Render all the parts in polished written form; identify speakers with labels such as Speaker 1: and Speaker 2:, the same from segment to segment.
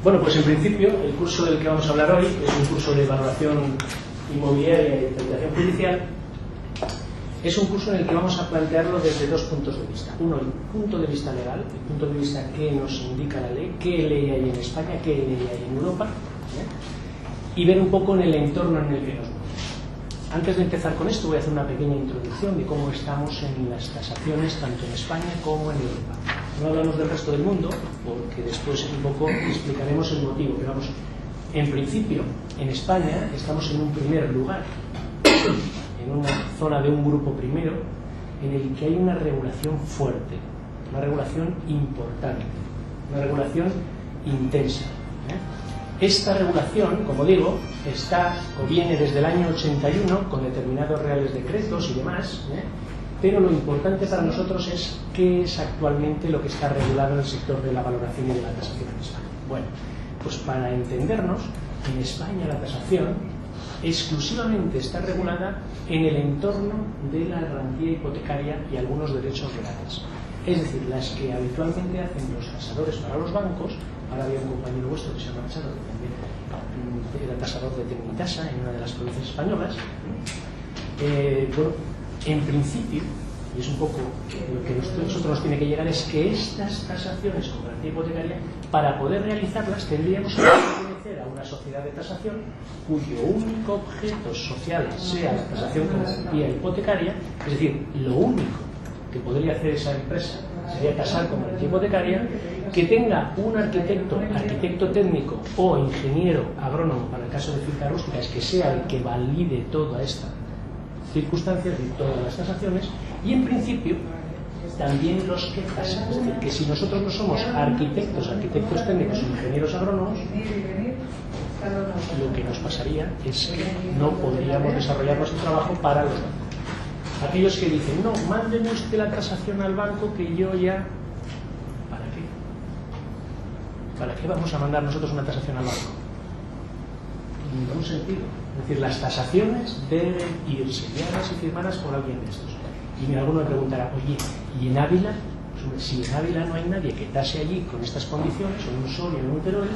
Speaker 1: Bueno, pues en principio el curso del que vamos a hablar hoy es un curso de valoración inmobiliaria y interpretación judicial. Es un curso en el que vamos a plantearlo desde dos puntos de vista. Uno, el punto de vista legal, el punto de vista que nos indica la ley, qué ley hay en España, qué ley hay en Europa, y ver un poco en el entorno en el que nos movemos. Antes de empezar con esto voy a hacer una pequeña introducción de cómo estamos en las tasaciones tanto en España como en Europa. No hablamos del resto del mundo porque después un poco explicaremos el motivo, pero vamos, en principio en España estamos en un primer lugar, en una zona de un grupo primero en el que hay una regulación fuerte, una regulación importante, una regulación intensa. Esta regulación, como digo, está o viene desde el año 81 con determinados reales decretos y demás, pero lo importante para nosotros es qué es actualmente lo que está regulado en el sector de la valoración y de la tasación en España. Bueno, pues para entendernos, en España la tasación exclusivamente está regulada en el entorno de la garantía hipotecaria y algunos derechos reales. Es decir, las que habitualmente hacen los tasadores para los bancos. Ahora había un compañero vuestro que se ha marchado, que también era tasador de Tecnitasa en una de las provincias españolas. Bueno, en principio, y es un poco lo que nosotros nos tiene que llegar, es que estas tasaciones con garantía hipotecaria, para poder realizarlas, tendríamos que pertenecer a una sociedad de tasación cuyo único objeto social sea la tasación con garantía hipotecaria, es decir, lo único que podría hacer esa empresa sería tasar con garantía hipotecaria, que tenga un arquitecto técnico o ingeniero agrónomo, para el caso de finca rústica, es que sea el que valide toda esta circunstancias de todas las tasaciones, y en principio también los que tasan. Es decir, que si nosotros no somos arquitectos técnicos o ingenieros agrónomos, lo que nos pasaría es que no podríamos desarrollar nuestro trabajo para los bancos. Aquellos que dicen, no, mándenme usted la tasación al banco que yo ya... ¿Para qué? ¿Para qué vamos a mandar nosotros una tasación al banco? En ningún sentido. Es decir, las tasaciones deben ir selladas y firmadas por alguien de estos. Y alguno me preguntará, oye, ¿y en Ávila? Pues, si en Ávila no hay nadie que tase allí con estas condiciones, o en un Soria o en un Teruel,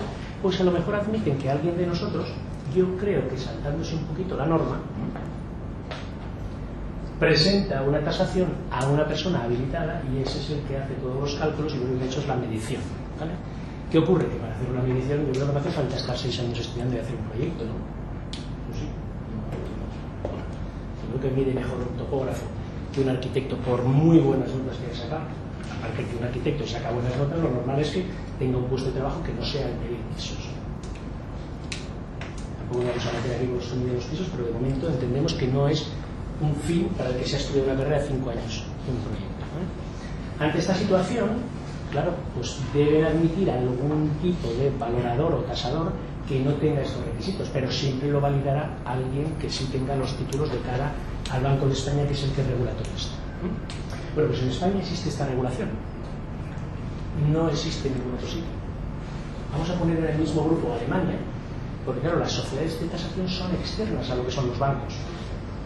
Speaker 1: pues a lo mejor admiten que alguien de nosotros, yo creo que saltándose un poquito la norma, presenta una tasación a una persona habilitada y ese es el que hace todos los cálculos y luego de hecho es la medición, ¿vale? ¿Qué ocurre? Que para hacer una medición yo creo que no hace falta estar 6 años estudiando y hacer un proyecto, ¿no? Pues sí. Creo que mide mejor un topógrafo que un arquitecto por muy buenas notas que haya sacado. Aparte que un arquitecto saca buenas notas, lo normal es que tenga un puesto de trabajo que no sea el pedir pisos. Tampoco vamos a meter aquí los pisos, pero de momento entendemos que no es un fin para el que se ha estudiado una carrera de 5 años, un proyecto. Ante esta situación, claro, pues deben admitir algún tipo de valorador o tasador que no tenga estos requisitos, pero siempre lo validará alguien que sí tenga los títulos de cara al Banco de España, que es el que regula todo esto. Bueno, pues en España existe esta regulación. No existe en ningún otro sitio. Vamos a poner en el mismo grupo Alemania, porque claro, las sociedades de tasación son externas a lo que son los bancos.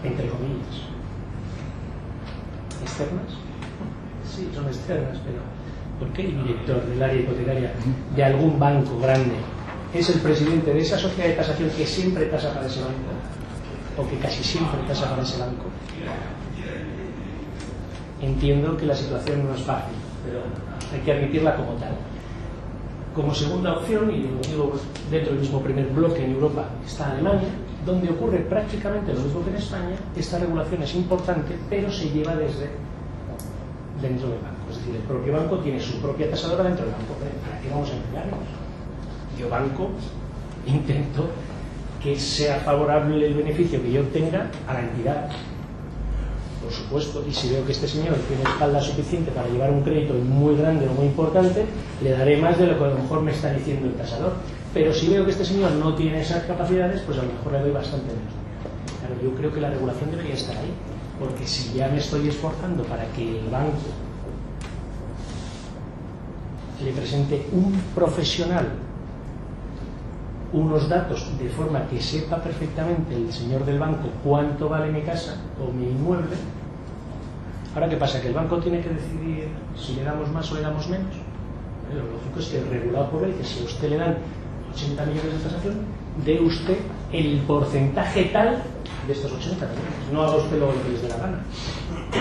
Speaker 1: Entre comillas. ¿Externas? Sí, son externas, pero ¿por qué el director del área hipotecaria de algún banco grande es el presidente de esa sociedad de tasación que siempre tasa para ese banco? ¿O que casi siempre tasa para ese banco? Entiendo que la situación no es fácil, pero hay que admitirla como tal. Como segunda opción, y lo digo dentro del mismo primer bloque en Europa, está Alemania, donde ocurre prácticamente lo mismo que en España. Esta regulación es importante, pero se lleva desde dentro del banco. Es decir, el propio banco tiene su propia tasadora dentro del banco. ¿Para qué vamos a engañarnos? Yo, banco, intento que sea favorable el beneficio que yo obtenga a la entidad. Por supuesto, y si veo que este señor tiene espalda suficiente para llevar un crédito muy grande o muy importante, le daré más de lo que a lo mejor me está diciendo el tasador. Pero si veo que este señor no tiene esas capacidades, pues a lo mejor le doy bastante menos. Claro, yo creo que la regulación debería estar ahí, porque si ya me estoy esforzando para que el banco le presente un profesional unos datos de forma que sepa perfectamente el señor del banco cuánto vale mi casa o mi inmueble. Ahora, ¿qué pasa? ¿Que el banco tiene que decidir si le damos más o le damos menos? Lo lógico es que, regulado por él, que si a usted le dan 80 millones de tasación, dé usted el porcentaje tal de estos 80 millones. No haga usted luego lo que les dé la gana.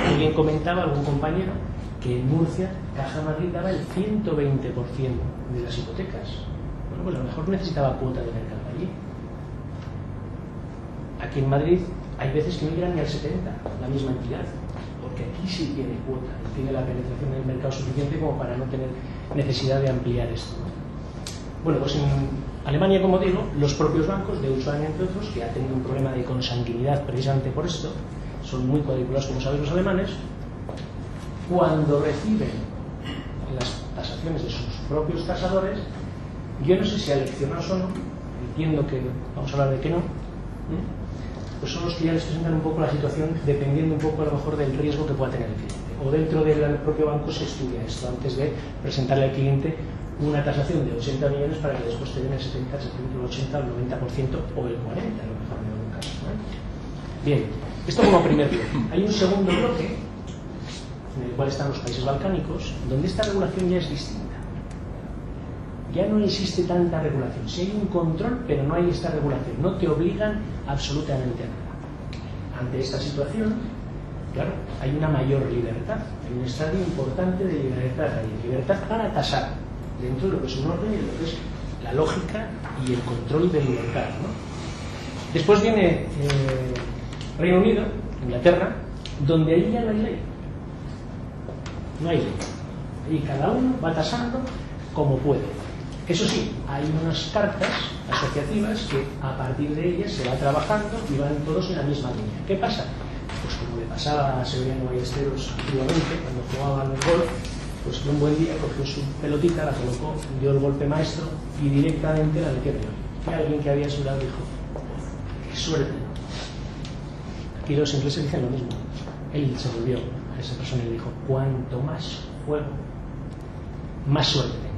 Speaker 1: Alguien comentaba, algún compañero, que en Murcia Caja Madrid daba el 120% de las hipotecas. Bueno, pues a lo mejor necesitaba cuota de mercado allí. Aquí en Madrid hay veces que no llegan ni al 70%, la misma entidad, porque aquí sí tiene cuota, tiene la penetración del mercado suficiente como para no tener necesidad de ampliar esto, ¿no? Bueno, pues en Alemania, como digo, los propios bancos, Deutsche Bank entre otros, que ha tenido un problema de consanguinidad precisamente por esto, son muy cuadriculados, como saben los alemanes, cuando reciben las tasaciones de sus propios tasadores, yo no sé si aleccionados o no, entiendo que vamos a hablar de que no, pues son los que ya les presentan un poco la situación, dependiendo un poco a lo mejor del riesgo que pueda tener el cliente. O dentro del propio banco se estudia esto antes de presentarle al cliente una tasación de 80 millones para que después te den el 70, el 70, el 80, el 90% o el 40%, a lo mejor en algún caso, ¿no? Bien, esto como primer bloque. Hay un segundo bloque en el cual están los países balcánicos, donde esta regulación ya es distinta. Ya no existe tanta regulación. Sí hay un control, pero no hay esta regulación. No te obligan absolutamente a nada. Ante esta situación, claro, hay una mayor libertad. Hay un estadio importante de libertad. Hay libertad para tasar, dentro de lo que es un orden y de lo que es la lógica y el control del mercado, ¿no? Después viene Reino Unido, Inglaterra, donde ahí ya no hay ley. No hay ley. Y cada uno va tasando como puede. Eso sí, hay unas cartas asociativas que a partir de ellas se va trabajando y van todos en la misma línea. ¿Qué pasa? Pues como le pasaba a Severiano Ballesteros antiguamente, cuando jugaban al golf, pues un buen día cogió su pelotita, la colocó, dio el golpe maestro y directamente la metió en el hoyo. Y alguien que había a su lado dijo, qué suerte. Aquí los ingleses dicen lo mismo. Él se volvió a esa persona y le dijo, cuanto más juego, más suerte tengo.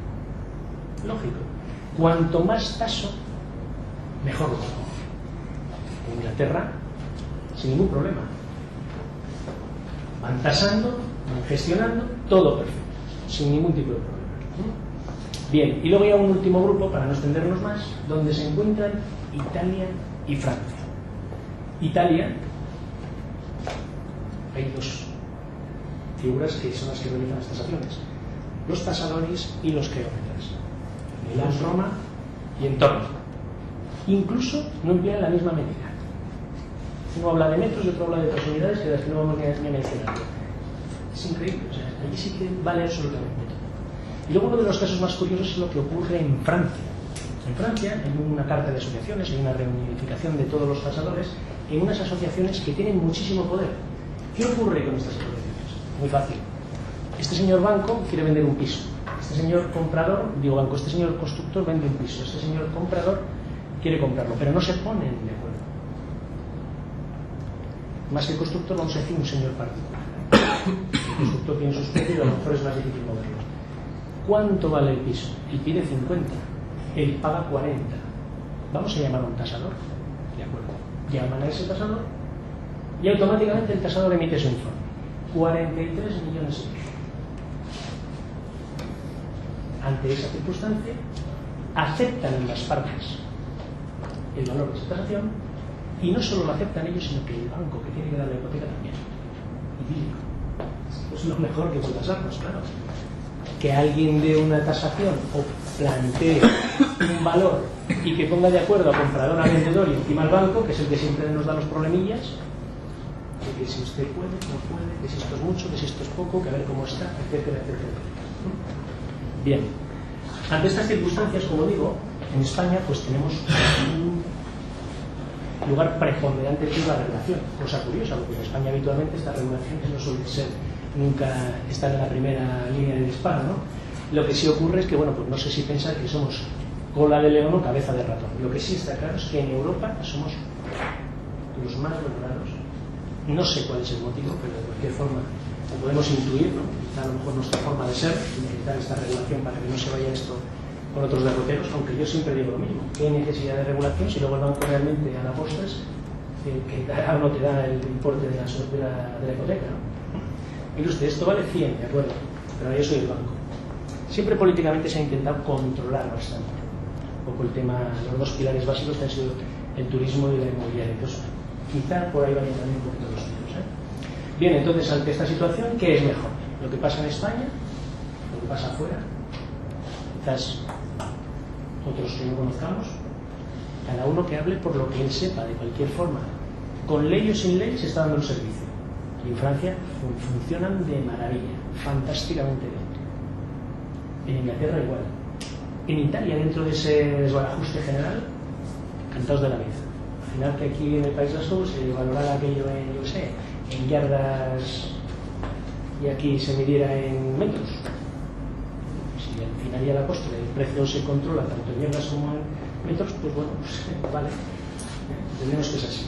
Speaker 1: Lógico. Cuanto más taso, mejor lo hago. En Inglaterra, sin ningún problema. Van tasando, van gestionando, todo perfecto, sin ningún tipo de problema. Bien, y luego hay un último grupo, para no extendernos más, donde se encuentran Italia y Francia. Italia, hay dos figuras que son las que realizan las tasaciones: los tasadores y los geómetras. Milán, Roma y entorno. Incluso no emplean la misma medida. Uno habla de metros y otro habla de otras unidades que las que no vamos ni a mencionar. Es increíble, o sea, allí sí que vale absolutamente todo. Y luego uno de los casos más curiosos es lo que ocurre en Francia. En Francia hay una carta de asociaciones, hay una reunificación de todos los tasadores en unas asociaciones que tienen muchísimo poder. ¿Qué ocurre con estas asociaciones? Muy fácil. Este señor banco quiere vender un piso. Este señor comprador, digo banco, este señor constructor vende un piso. Este señor comprador quiere comprarlo, pero no se ponen de acuerdo. Más que constructor, vamos a decir un señor particular. El constructor tiene sus precios y a lo mejor es más difícil moverlo. ¿Cuánto vale el piso? Él pide 50, él paga 40. Vamos a llamar a un tasador, ¿de acuerdo? Llaman a ese tasador y automáticamente el tasador emite su informe. 43 millones de euros. Ante esa circunstancia, aceptan en las partes el valor de esa tasación, y no solo lo aceptan ellos, sino que el banco que tiene que dar la hipoteca también. Idílico. Es lo mejor que puede pasarnos, claro. Que alguien dé una tasación o plantee un valor y que ponga de acuerdo a comprador, a vendedor y encima al banco, que es el que siempre nos da los problemillas, de que si usted puede, no puede, que si esto es mucho, que si esto es poco, que a ver cómo está, etcétera, etcétera, etcétera. Bien, ante estas circunstancias, como digo, en España pues tenemos un lugar preponderante que es la regulación, cosa curiosa, porque en España habitualmente estas regulaciones no suelen ser, nunca estar en la primera línea de disparo, ¿no? Lo que sí ocurre es que, bueno, pues no sé si pensar que somos cola de león o cabeza de ratón. Lo que sí está claro es que en Europa somos los más valorados. No sé cuál es el motivo, pero de cualquier forma lo podemos intuir, ¿no? Quizá a lo mejor nuestra forma de ser, necesitar esta regulación para que no se vaya esto con otros derroteros, aunque yo siempre digo lo mismo: ¿qué necesidad de regulación si luego el banco realmente a la postre que da o no te da el importe de la hipoteca, ¿no? Mire usted, esto vale 100, de acuerdo, pero yo soy el banco. Siempre políticamente se ha intentado controlar bastante. un poco el tema, los dos pilares básicos que han sido el turismo y la inmobiliaria. Entonces, quizá por ahí vayan también un poquito los tiros. Bien, entonces, ante esta situación, ¿qué es mejor? ¿Lo que pasa en España? ¿Lo que pasa afuera? Quizás otros que no conozcamos. Cada uno que hable por lo que él sepa, de cualquier forma. Con ley o sin ley se está dando el servicio. Y en Francia funcionan de maravilla, fantásticamente bien. En Inglaterra igual. En Italia, dentro de ese desbarajuste general, cantados de la vida. Al final, que aquí en el País Vasco se valorara aquello en, yo sé, en yardas y aquí se midiera en metros. Si al final y a la postre el precio se controla tanto en yardas como en metros, pues bueno, pues vale. Entendemos que es así.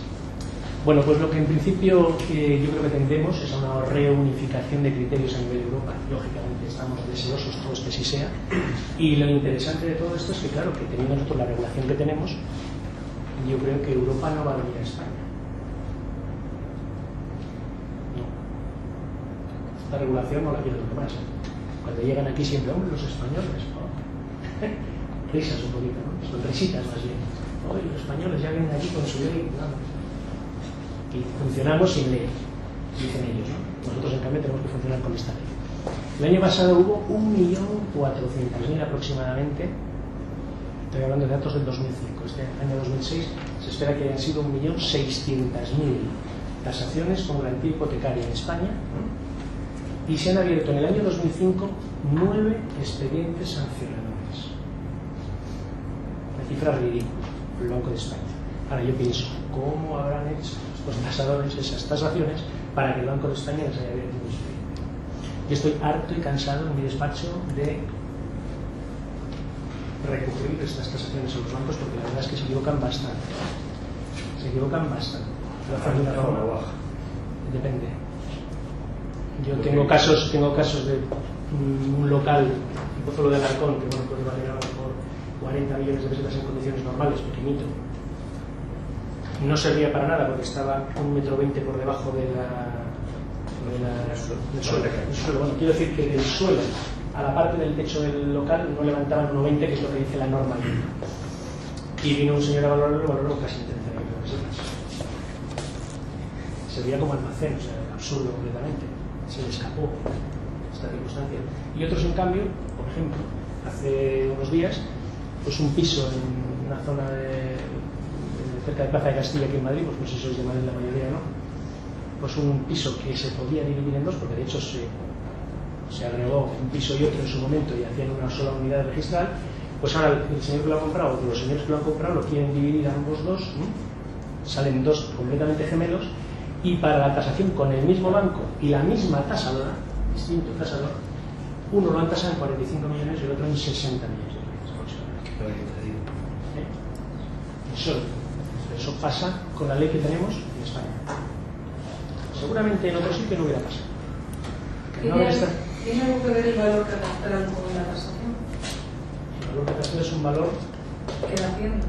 Speaker 1: Bueno, pues lo que en principio yo creo que tendemos es a una reunificación de criterios a nivel de Europa. Lógicamente estamos deseosos todos que sí sea. Y lo interesante de todo esto es que, claro, que teniendo nosotros la regulación que tenemos, yo creo que Europa no va a venir a España. No. Esta regulación no la quiero nunca más. Cuando llegan aquí siempre, hombre, los españoles, ¿no? Risas un poquito, ¿no? Son risitas más bien. Hoy los españoles ya vienen aquí con su ley, nada. Y funcionamos sin ley, dicen ellos, ¿no? Nosotros en cambio tenemos que funcionar con esta ley. El año pasado hubo 1.400.000 aproximadamente, estoy hablando de datos del 2005, este año 2006 se espera que hayan sido 1.600.000 tasaciones con garantía hipotecaria en España, ¿no? Y se han abierto en el año 2005 9 expedientes sancionadores. Una cifra ridícula por el Banco de España. Ahora yo pienso, ¿cómo habrán hecho los tasadores esas tasaciones para que el Banco de España les haya abierto un expediente? Yo estoy harto y cansado en mi despacho de recurrir estas tasaciones a los bancos porque la verdad es que se equivocan bastante. Se equivocan bastante. Lo hacen de una forma baja. Depende. Yo tengo casos de un local, el Pozuelo de Alarcón, que bueno, puede valer a lo mejor 40 millones de pesetas en condiciones normales, pequeñito. No servía para nada porque estaba 1,20 metros por debajo del suelo. Bueno, quiero decir que del suelo a la parte del techo del local no levantaban 1,20, que es lo que dice la norma. Y vino un señor a valorarlo y valoró casi 30 millones de pesetas. Servía como almacén, o sea, absurdo completamente. Se le escapó esta circunstancia. Y otros, en cambio, por ejemplo, hace unos días, pues un piso en una zona cerca de Plaza de Castilla, aquí en Madrid, pues si sois de Madrid la mayoría, ¿no? Pues un piso que se podía dividir en dos, porque de hecho se agregó un piso y otro en su momento y hacían una sola unidad registral, pues ahora el señor que lo ha comprado, o los señores que lo han comprado, lo quieren dividir a ambos dos, ¿no? Salen dos completamente gemelos, y para la tasación con el mismo banco y la misma tasadora, distinto tasador, uno lo han tasado en 45 millones y el otro en 60 millones de pesos. Eso pasa con la ley que tenemos en España. Seguramente en otro sitio no hubiera pasado.
Speaker 2: ¿Tiene algo que ver el valor catastral con la tasación?
Speaker 1: El valor catastral es un valor
Speaker 2: que la Hacienda,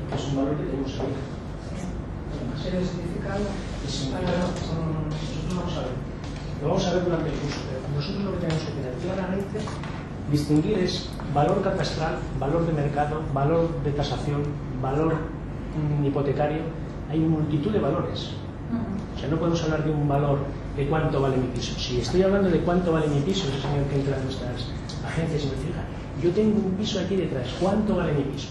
Speaker 1: que es un valor que tenemos ahí.
Speaker 2: Pero el significado.
Speaker 1: Lo vamos a ver durante el curso, pero nosotros lo que tenemos que tener claramente distinguir es valor catastral, valor de mercado, valor de tasación, valor hipotecario. Hay multitud de valores. O sea, no podemos hablar de un valor de cuánto vale mi piso. Si estoy hablando de cuánto vale mi piso, ese señor que entra en nuestras agencias y me dice, yo tengo un piso aquí detrás, ¿cuánto vale mi piso?